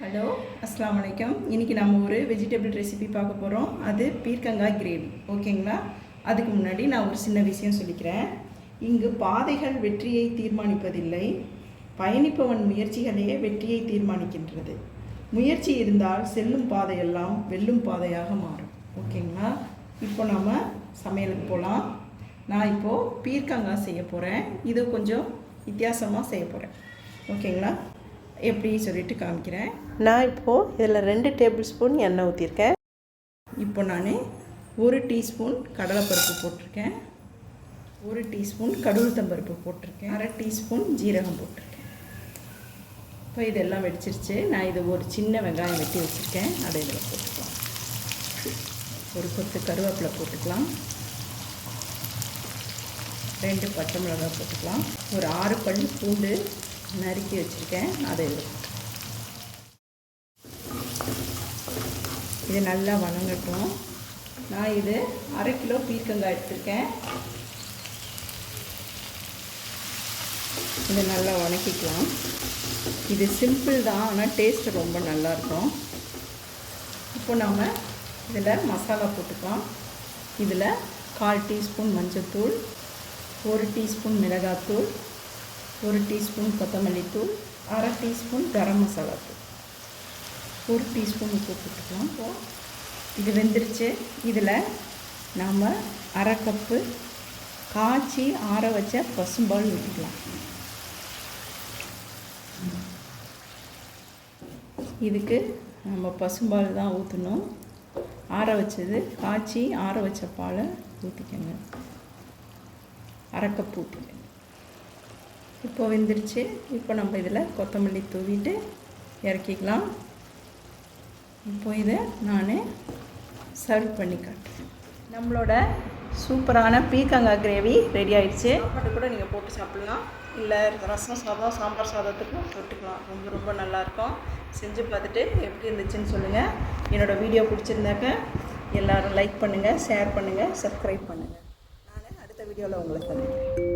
Hello, அஸ்ஸலாமு அலைக்கும். இன்றைக்கி நம்ம ஒரு வெஜிடபிள் ரெசிபி பார்க்க போகிறோம். அது பீர்க்கங்காய் கிரேவி. ஓகேங்களா? அதுக்கு முன்னாடி நான் ஒரு சின்ன விஷயம் சொல்லிக்கிறேன். இங்கு பாதைகள் வெற்றியை தீர்மானிப்பதில்லை, பயணிப்பவன் முயற்சிகளே வெற்றியை தீர்மானிக்கின்றது. முயற்சி இருந்தால் செல்லும் பாதையெல்லாம் வெல்லும் பாதையாக மாறும். ஓகேங்களா? இப்போ நம்ம சமையலுக்கு போகலாம். நான் இப்போது பீர்க்கங்காய் செய்ய போகிறேன். இது கொஞ்சம் வித்தியாசமாக செய்ய போகிறேன். ஓகேங்களா? எப்படி சொல்லிட்டு காமிக்கிறேன். நான் இப்போது இதில் 2 டேபிள் ஸ்பூன் எண்ணெய் ஊற்றிருக்கேன். இப்போ நான் 1 டீஸ்பூன் கடலைப்பருப்பு போட்டிருக்கேன், 1 டீஸ்பூன் கடுகுத்தம்பருப்பு போட்டிருக்கேன், 1/2 டீஸ்பூன் ஜீரகம் போட்டிருக்கேன். இப்போ இதெல்லாம் வெடிச்சிருச்சு. நான் இது ஒரு சின்ன வெங்காயம் வெட்டி வச்சுருக்கேன், அதை இதில் போட்டுக்கலாம். ஒரு கொத்து கருவேப்பிலை போட்டுக்கலாம், 2 பச்சை மிளகாய் போட்டுக்கலாம், ஒரு 6 பல் பூண்டு நறுக்கி வச்சுருக்கேன், அதை இது நல்லா வணங்கட்டும். நான் இது 1/2 கிலோ பீர்க்கங்காய் எடுத்துருக்கேன். இதை நல்லா வணக்கிக்கலாம். இது சிம்பிள் தான், ஆனால் டேஸ்ட்டு ரொம்ப நல்லாயிருக்கும். இப்போ நாம் இதில் மசாலா போட்டுக்கலாம். இதில் 1/4 டீஸ்பூன் மஞ்சள்தூள், 1 டீஸ்பூன் மிளகாத்தூள், 1 டீஸ்பூன் கொத்தமல்லி தூள், 1/2 டீஸ்பூன் கரம் மசாலா தூள், 1 டீஸ்பூன் உப்பு போட்டுக்கலாம். இது வெந்துருச்சு. இதில் நாம் 1/2 கப்பு காய்ச்சி ஆற வச்ச பசும்பால் ஊற்றிக்கலாம். இதுக்கு நம்ம பசும்பால் தான் ஊற்றணும். ஆற வச்சது காய்ச்சி ஆற வச்ச பாலை ஊற்றிக்கங்க. 1/2 கப் ஊற்றிக்கங்க. இப்போ வெந்துருச்சு. இப்போ நம்ம இதில் கொத்தமல்லி தூவிட்டு இறக்கிக்கலாம். இப்போ இதை நான் சர்வ் பண்ணி காட்டுறேன். நம்மளோட சூப்பரான பீர்க்கங்காய் கிரேவி ரெடி ஆகிடுச்சு. சாப்பாடு கூட நீங்கள் போட்டு சாப்பிட்லாம், இல்லை ரசம் சாதம் சாம்பார் சாதத்துக்கும் தொட்டுக்கலாம். ரொம்ப ரொம்ப நல்லாயிருக்கும். செஞ்சு பார்த்துட்டு எப்படி இருந்துச்சுன்னு சொல்லுங்கள். என்னோடய வீடியோ பிடிச்சிருந்தாக்க எல்லோரும் லைக் பண்ணுங்கள், ஷேர் பண்ணுங்கள், சப்ஸ்கிரைப் பண்ணுங்கள். நான் அடுத்த வீடியோவில் உங்களை சந்திக்கிறேன்.